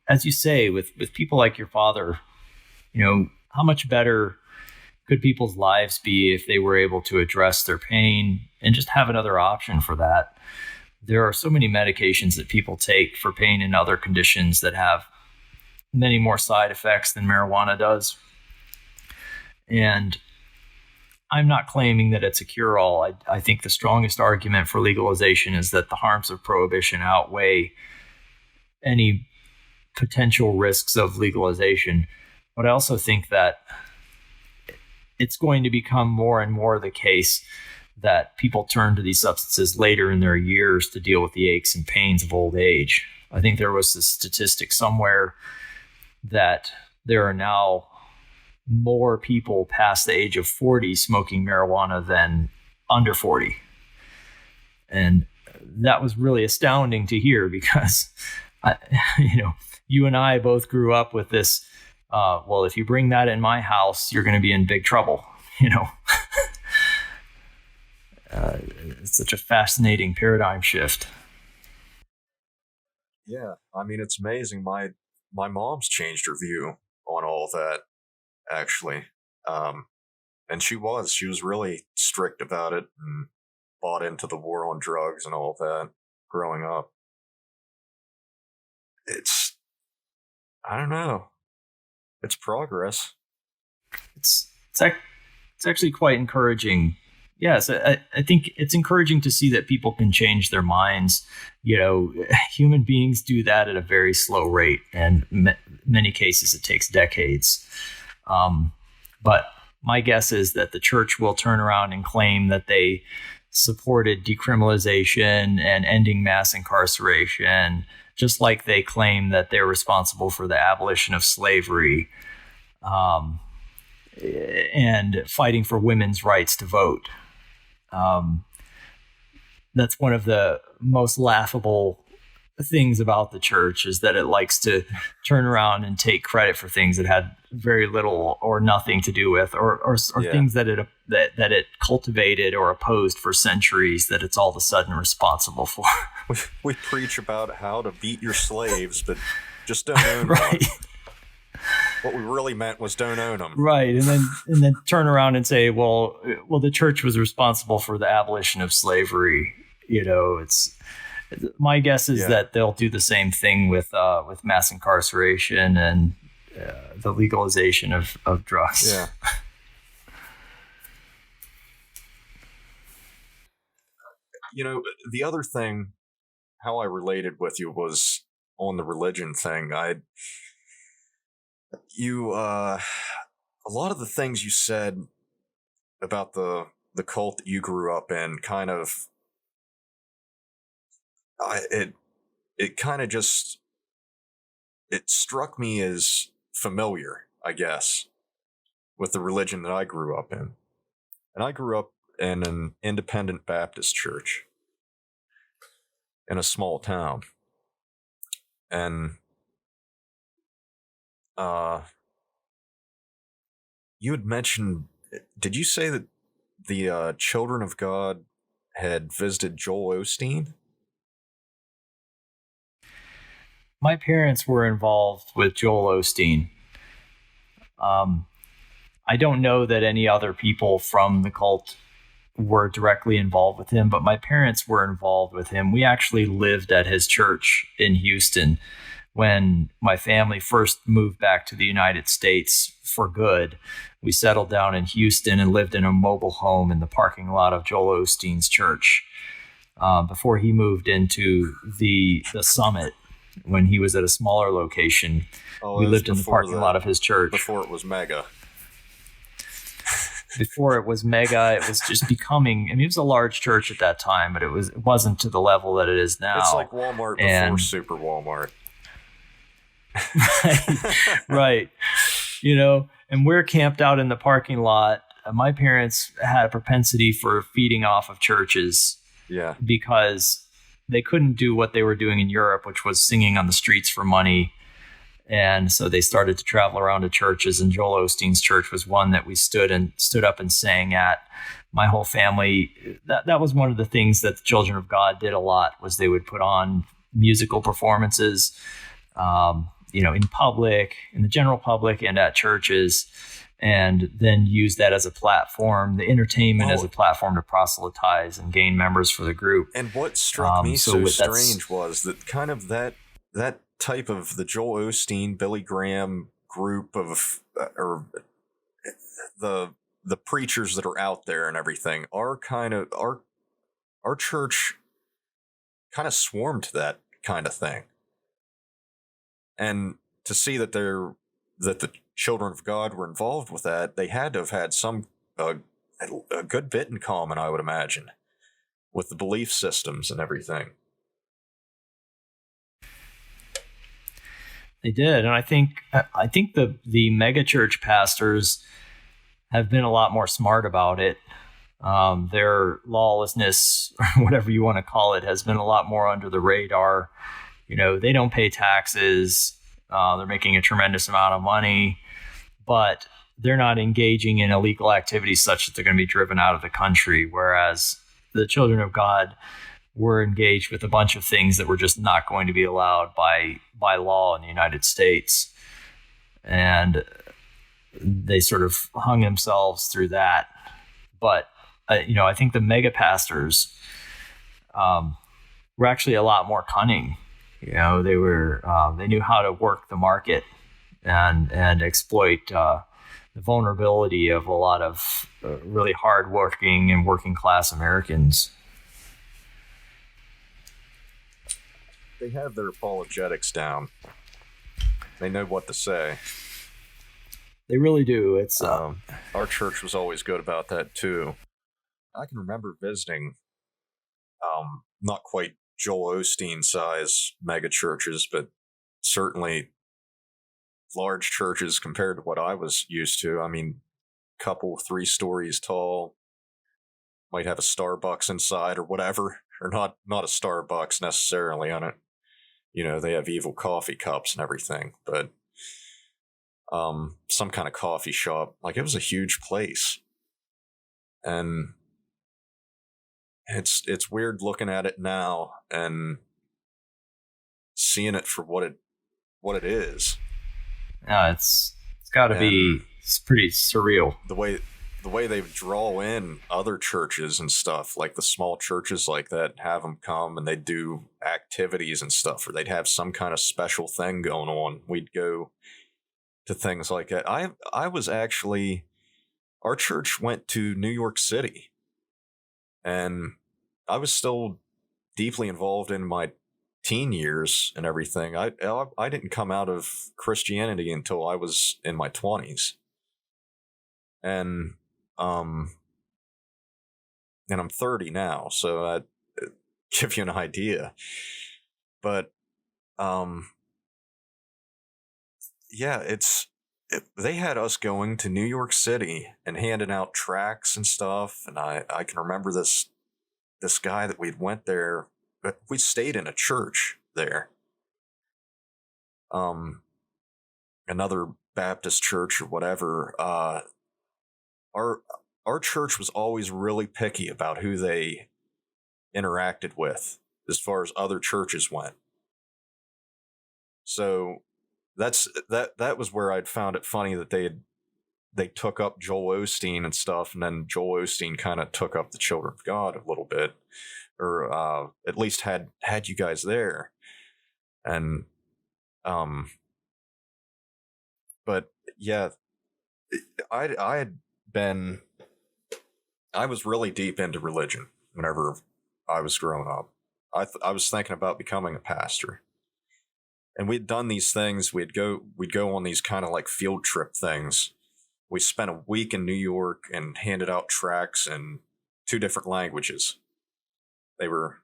Speaker 5: as you say, with people like your father, how much better could people's lives be if they were able to address their pain and just have another option for that? There are so many medications that people take for pain and other conditions that have many more side effects than marijuana does. And I'm not claiming that it's a cure-all. I think the strongest argument for legalization is that the harms of prohibition outweigh any potential risks of legalization. But I also think that it's going to become more and more the case that people turn to these substances later in their years to deal with the aches and pains of old age. I think there was this statistic somewhere that there are now more people past the age of 40 smoking marijuana than under 40. And that was really astounding to hear, because you and I both grew up with this, well, if you bring that in my house, you're going to be in big trouble, It's such a fascinating paradigm shift.
Speaker 3: Yeah, it's amazing. My mom's changed her view on all that, actually. And she was really strict about it and bought into the war on drugs and all that growing up. I don't know. It's progress.
Speaker 5: It's actually quite encouraging. Yes, I think it's encouraging to see that people can change their minds. Human beings do that at a very slow rate, and many cases it takes decades. But my guess is that the church will turn around and claim that they supported decriminalization and ending mass incarceration, just like they claim that they're responsible for the abolition of slavery, and fighting for women's rights to vote. That's one of the most laughable things about the church, is that it likes to turn around and take credit for things it had very little or nothing to do with, or things that it cultivated or opposed for centuries, that it's all of a sudden responsible for.
Speaker 3: We preach about how to beat your slaves, but just don't own
Speaker 5: right.
Speaker 3: them. What we really meant was don't own them.
Speaker 5: Right, and then turn around and say, well, the church was responsible for the abolition of slavery. It's my guess is that they'll do the same thing with mass incarceration and the legalization of drugs.
Speaker 3: Yeah. The other thing, how I related with you was on the religion thing. A lot of the things you said about the cult that you grew up in kind of, it kind of just, it struck me as familiar, I guess, with the religion that I grew up in. And I grew up in an independent Baptist church in a small town. And you had mentioned, did you say that the Children of God had visited Joel Osteen?
Speaker 5: My parents were involved with Joel Osteen. I don't know that any other people from the cult were directly involved with him, but my parents were involved with him. We actually lived at his church in Houston when my family first moved back to the United States for good. We settled down in Houston and lived in a mobile home in the parking lot of Joel Osteen's church before he moved into the Summit. When he was at a smaller location, we lived in the parking lot of his church.
Speaker 3: Before it was mega.
Speaker 5: Before it was mega, it was just becoming. It was a large church at that time, but it wasn't to the level that it is now.
Speaker 3: It's like Walmart before Super Walmart.
Speaker 5: Right. And we're camped out in the parking lot. My parents had a propensity for feeding off of churches.
Speaker 3: Yeah.
Speaker 5: Because they couldn't do what they were doing in Europe, which was singing on the streets for money. And so they started to travel around to churches, and Joel Osteen's church was one that we stood up and sang at. My whole family, that was one of the things that the Children of God did a lot, was they would put on musical performances, in public, in the general public, and at churches, and then use that as a platform, the entertainment as a platform to proselytize and gain members for the group.
Speaker 3: And what struck me so strange was that kind of that type of the Joel Osteen, Billy Graham group of, or the preachers that are out there and everything are kind of, our church kind of swarmed to that kind of thing. And to see that the Children of God were involved with that, they had to have had a good bit in common, I would imagine, with the belief systems and everything.
Speaker 5: They did, and I think the mega church pastors have been a lot more smart about it. Their lawlessness, or whatever you want to call it, has been a lot more under the radar. They don't pay taxes. They're making a tremendous amount of money, but they're not engaging in illegal activities such that they're going to be driven out of the country. Whereas the Children of God were engaged with a bunch of things that were just not going to be allowed by law in the United States. And they sort of hung themselves through that. But, I think the mega pastors were actually a lot more cunning. They knew how to work the market and exploit the the vulnerability of a lot of really hardworking and working class Americans.
Speaker 3: They have their apologetics down. They know what to say.
Speaker 5: They really do. It's
Speaker 3: our church was always good about that too. I can remember visiting not quite Joel Osteen size mega churches, but certainly large churches compared to what I was used to. I mean, couple 3 stories tall, might have a Starbucks inside or whatever, or not a Starbucks necessarily on it. You know, they have evil coffee cups and everything, but some kind of coffee shop. Like, it was a huge place. And it's weird looking at it now and seeing it for what it is.
Speaker 5: No, it's got to be. It's pretty surreal.
Speaker 3: The way they draw in other churches and stuff, like the small churches like that, have them come and they do activities and stuff, or they'd have some kind of special thing going on. We'd go to things like that. I was actually, our church went to New York City, and I was still deeply involved in my teen years and everything. I didn't come out of Christianity until I was in my 20s. And I'm 30 now, so I give you an idea. But yeah, they had us going to New York City and handing out tracts and stuff. And I can remember this guy that we'd went there, but we stayed in a church there. Another Baptist church or whatever. Our church was always really picky about who they interacted with as far as other churches went. So that was where I'd found it funny that they took up Joel Osteen and stuff, and then Joel Osteen kind of took up the Children of God a little bit, or at least had you guys there. And but yeah, I was really deep into religion whenever I was growing up. I was thinking about becoming a pastor. And we'd done these things. We'd go on these kind of like field trip things. We spent a week in New York and handed out tracts in 2 different languages. They were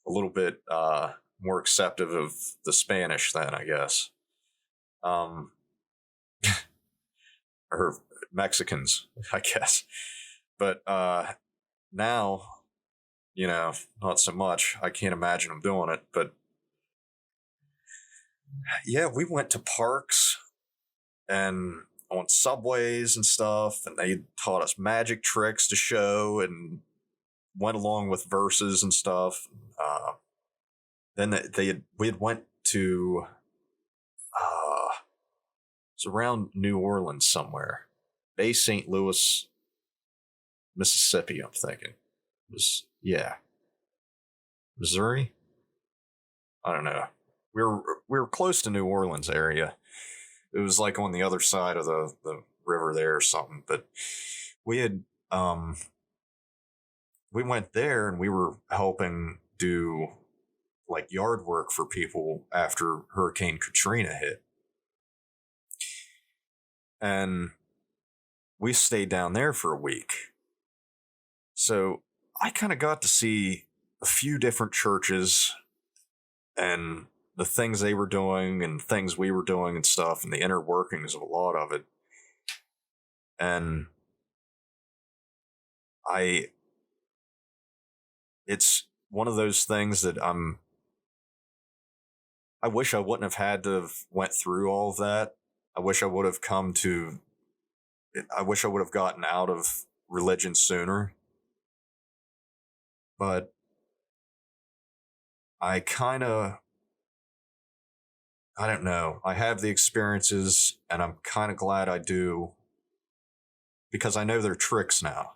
Speaker 3: a little bit more acceptive of the Spanish then, I guess. Or Mexicans, I guess. But now, you know, not so much. I can't imagine them doing it. But yeah, we went to parks and on subways and stuff, and they taught us magic tricks to show and went along with verses and stuff. Then we had went to it's around New Orleans somewhere, Bay St. Louis, Mississippi. I'm thinking Missouri. I don't know. We were close to New Orleans area. It was like on the other side of the river there or something. But we had we went there and we were helping do like yard work for people after Hurricane Katrina hit. And we stayed down there for a week. So I kind of got to see a few different churches and the things they were doing and things we were doing and stuff, and the inner workings of a lot of it. And it's one of those things that I wish I wouldn't have had to have went through all of that. I wish I would have gotten out of religion sooner. But I don't know. I have the experiences, and I'm kind of glad I do, because I know their tricks now.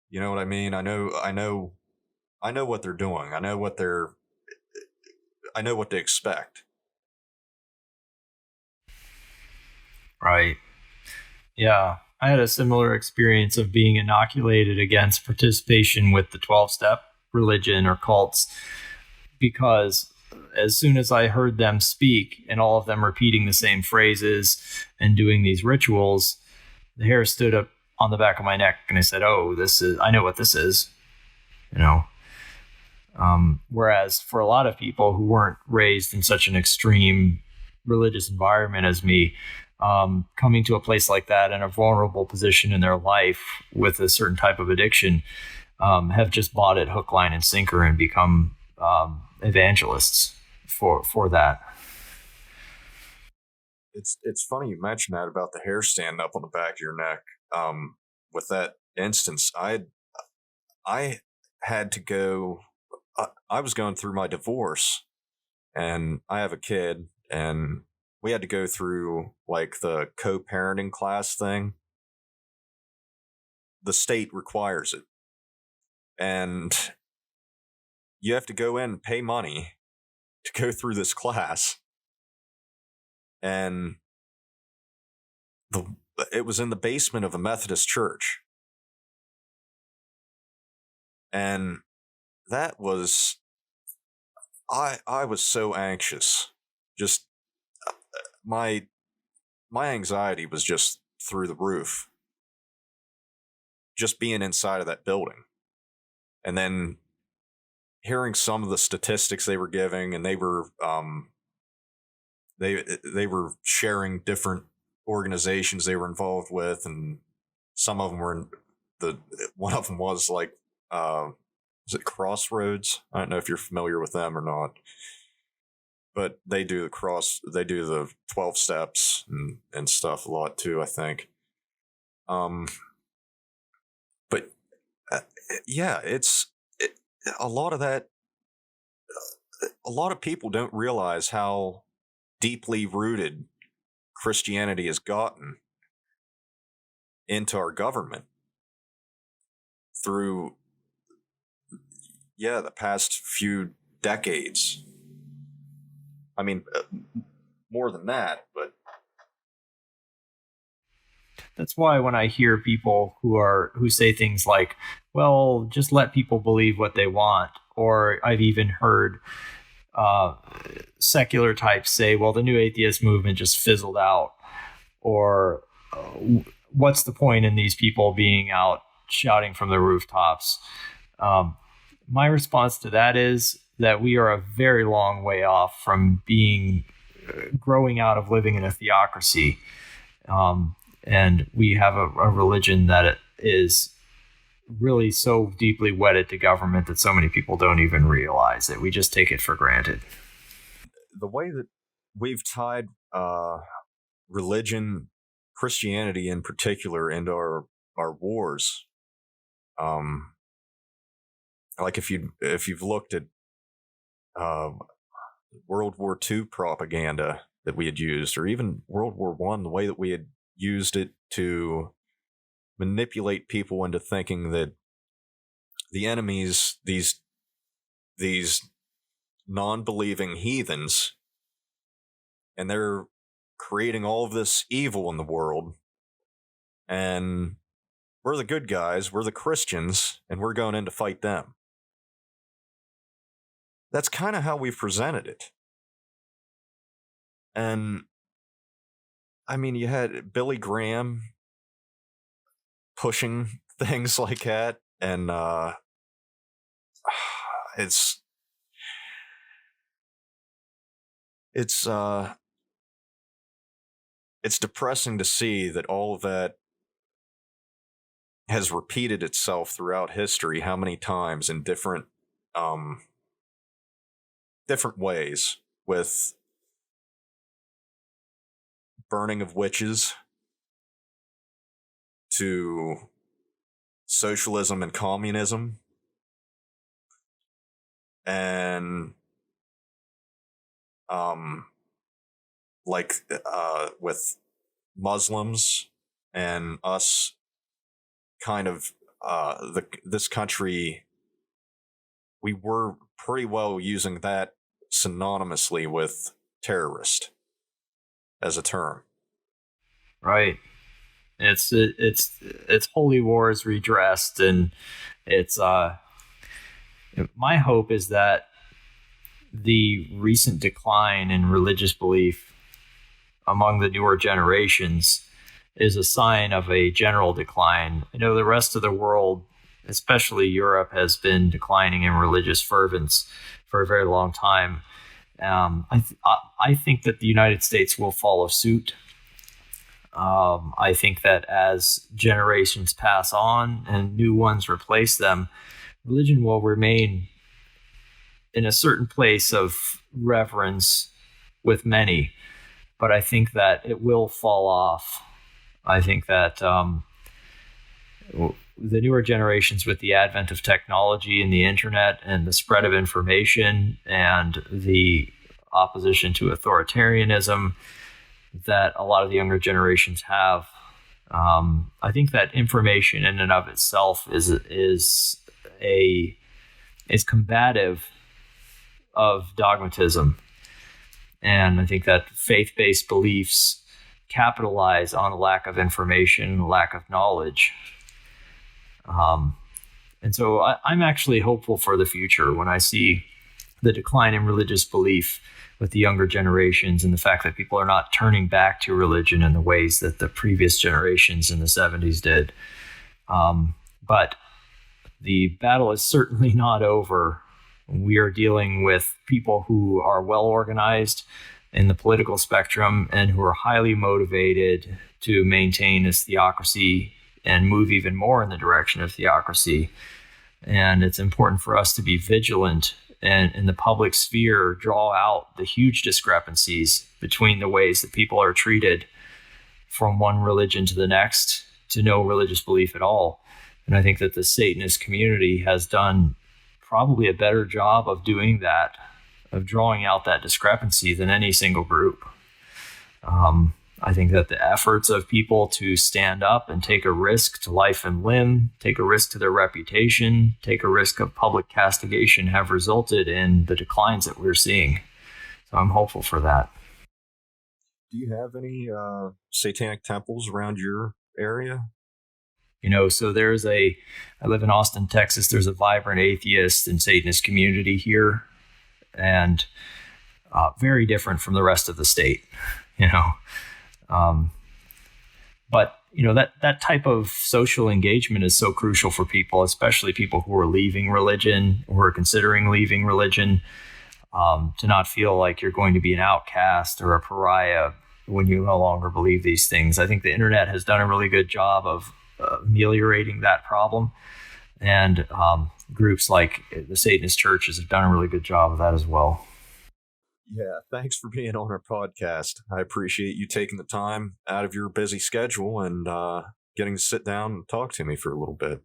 Speaker 3: You know what I mean? I know what they're doing. I know what to expect.
Speaker 5: Right. Yeah, I had a similar experience of being inoculated against participation with the 12-step religion or cults, because as soon as I heard them speak and all of them repeating the same phrases and doing these rituals, the hair stood up on the back of my neck, and I said, "Oh, I know what this is," you know. Whereas for a lot of people who weren't raised in such an extreme religious environment as me, coming to a place like that in a vulnerable position in their life with a certain type of addiction, have just bought it hook, line, and sinker and become evangelists for that.
Speaker 3: It's funny you mentioned that about the hair standing up on the back of your neck. With that instance, I had to go. I was going through my divorce, and I have a kid, and we had to go through like the co-parenting class thing. The state requires it, and you have to go in and pay money to go through this class. And it was in the basement of a Methodist church. And that was, I was so anxious. Just my anxiety was just through the roof. Just being inside of that building. And then hearing some of the statistics they were giving, and they were sharing different organizations they were involved with, and some of them were one of them was like is it Crossroads? I don't know if you're familiar with them or not, but they do the 12 steps and stuff a lot too, I think. But yeah, a lot of that. A lot of people don't realize how deeply rooted Christianity has gotten into our government through, the past few decades. I mean, more than that, but
Speaker 5: That's why when I hear people who say things like, "Well, just let people believe what they want," or I've even heard secular types say, "Well, the new atheist movement just fizzled out," or "What's the point in these people being out shouting from the rooftops?" My response to that is that we are a very long way off from growing out of living in a theocracy. And we have a religion that is really so deeply wedded to government that so many people don't even realize it. We just take it for granted.
Speaker 3: The way that we've tied religion, Christianity in particular, into our wars, like if you've looked at World War II propaganda that we had used, or even World War I, the way that we had used it to manipulate people into thinking that the enemies, these non-believing heathens, and they're creating all of this evil in the world, and we're the good guys, we're the Christians, and we're going in to fight them. That's kind of how we've presented it. And I mean, you had Billy Graham pushing things like that, and it's depressing to see that all of that has repeated itself throughout history. How many times in different ways, with burning of witches to socialism and communism, and with Muslims and us kind of this country, we were pretty well using that synonymously with terrorist as a term.
Speaker 5: Right. It's holy wars redressed, and it's my hope is that the recent decline in religious belief among the newer generations is a sign of a general decline. I know the rest of the world, especially Europe, has been declining in religious fervence for a very long time. I think that the United States will follow suit. I think that as generations pass on and new ones replace them, religion will remain in a certain place of reverence with many, but I think that it will fall off. I think that the newer generations, with the advent of technology and the internet and the spread of information and the opposition to authoritarianism that a lot of the younger generations have, I think that information in and of itself is combative of dogmatism. And I think that faith-based beliefs capitalize on a lack of information, lack of knowledge. And so I'm actually hopeful for the future when I see the decline in religious belief with the younger generations and the fact that people are not turning back to religion in the ways that the previous generations in the 70s did. But the battle is certainly not over. We are dealing with people who are well organized in the political spectrum and who are highly motivated to maintain this theocracy and move even more in the direction of theocracy. And it's important for us to be vigilant and in the public sphere draw out the huge discrepancies between the ways that people are treated from one religion to the next to no religious belief at all. And I think that the Satanist community has done probably a better job of doing that, of drawing out that discrepancy than any single group. I think that the efforts of people to stand up and take a risk to life and limb, take a risk to their reputation, take a risk of public castigation have resulted in the declines that we're seeing. So I'm hopeful for that.
Speaker 3: Do you have any satanic temples around your area?
Speaker 5: So I live in Austin, Texas. There's a vibrant atheist and Satanist community here, and very different from the rest of the state, But that type of social engagement is so crucial for people, especially people who are leaving religion or are considering leaving religion, to not feel like you're going to be an outcast or a pariah when you no longer believe these things. I think the internet has done a really good job of ameliorating that problem, and groups like the Satanist churches have done a really good job of that as well.
Speaker 3: Yeah, thanks for being on our podcast. I appreciate you taking the time out of your busy schedule and getting to sit down and talk to me for a little bit.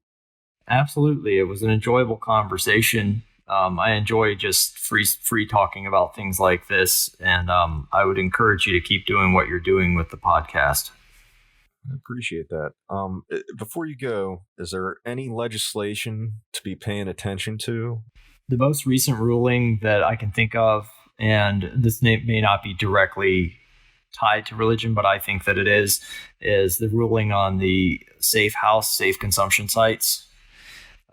Speaker 5: Absolutely. It was an enjoyable conversation. I enjoy just free talking about things like this, and I would encourage you to keep doing what you're doing with the podcast.
Speaker 3: I appreciate that. Before you go, is there any legislation to be paying attention to?
Speaker 5: The most recent ruling that I can think of, and this may not be directly tied to religion, but I think that it is the ruling on the safe consumption sites.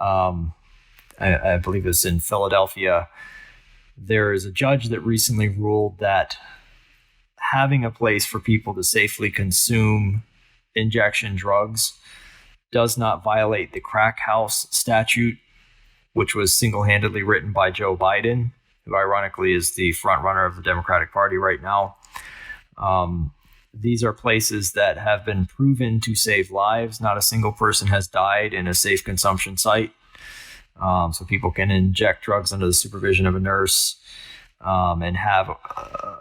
Speaker 5: I believe it's in Philadelphia. There is a judge that recently ruled that having a place for people to safely consume injection drugs does not violate the crack house statute, which was single-handedly written by Joe Biden, who ironically is the front runner of the Democratic Party right now. These are places that have been proven to save lives. Not a single person has died in a safe consumption site. So people can inject drugs under the supervision of a nurse and have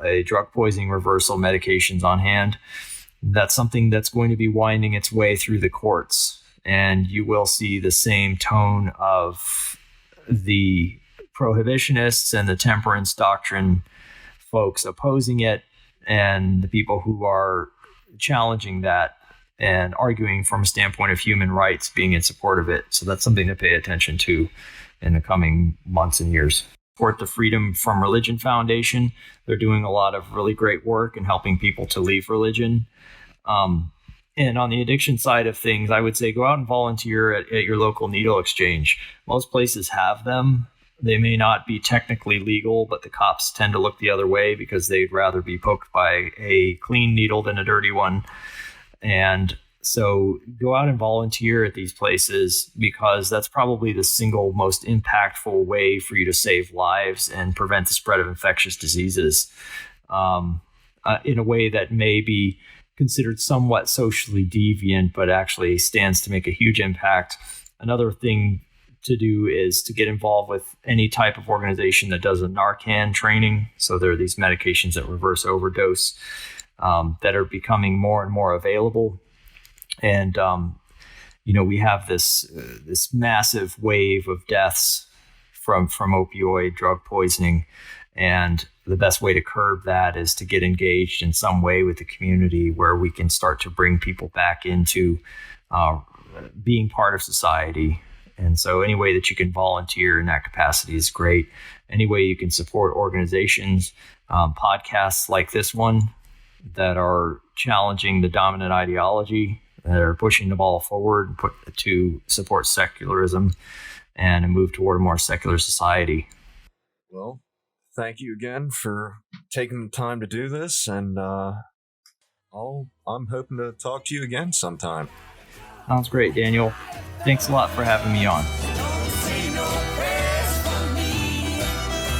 Speaker 5: a drug poisoning reversal medications on hand. That's something that's going to be winding its way through the courts. And you will see the same tone of the prohibitionists and the temperance doctrine folks opposing it, and the people who are challenging that and arguing from a standpoint of human rights being in support of it. So that's something to pay attention to in the coming months and years. Support the Freedom from Religion Foundation. They're doing a lot of really great work in helping people to leave religion. And on the addiction side of things, I would say go out and volunteer at your local needle exchange. Most places have them. They may not be technically legal, but the cops tend to look the other way because they'd rather be poked by a clean needle than a dirty one. And so go out and volunteer at these places, because that's probably the single most impactful way for you to save lives and prevent the spread of infectious diseases in a way that may be considered somewhat socially deviant, but actually stands to make a huge impact. Another thing to do is to get involved with any type of organization that does a Narcan training. So there are these medications that reverse overdose that are becoming more and more available. And, we have this massive wave of deaths from opioid drug poisoning. And the best way to curb that is to get engaged in some way with the community where we can start to bring people back into being part of society. And so any way that you can volunteer in that capacity is great. Any way you can support organizations, podcasts like this one that are challenging the dominant ideology, that are pushing the ball forward to support secularism and move toward a more secular society.
Speaker 3: Well, thank you again for taking the time to do this, and I'm hoping to talk to you again sometime.
Speaker 5: Sounds great, Daniel. Thanks a lot for having me on.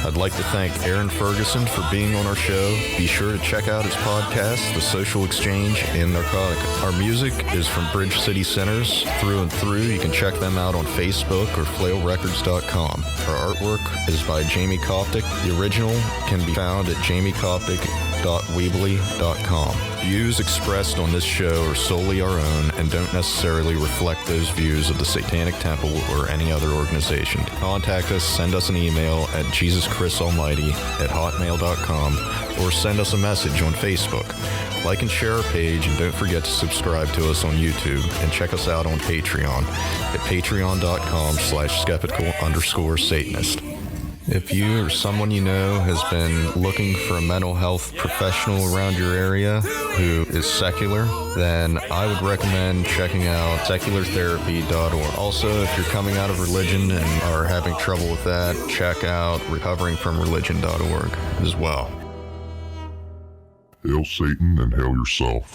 Speaker 3: I'd like to thank Aaron Ferguson for being on our show. Be sure to check out his podcast, The Social Exchange and Narcotica. Our music is from Bridge City Centers through and through. You can check them out on Facebook or flailrecords.com. Our artwork is by Jamie Coptic. The original can be found at jamiecoptic.weebly.com. Views expressed on this show are solely our own and don't necessarily reflect those views of the Satanic Temple or any other organization. Contact us, send us an email at jesuschristalmighty@hotmail.com or send us a message on Facebook. Like and share our page, and don't forget to subscribe to us on YouTube and check us out on Patreon at patreon.com/skeptical_Satanist. If you or someone you know has been looking for a mental health professional around your area who is secular, then I would recommend checking out seculartherapy.org. Also, if you're coming out of religion and are having trouble with that, check out recoveringfromreligion.org as well.
Speaker 1: Hail Satan and hail yourself.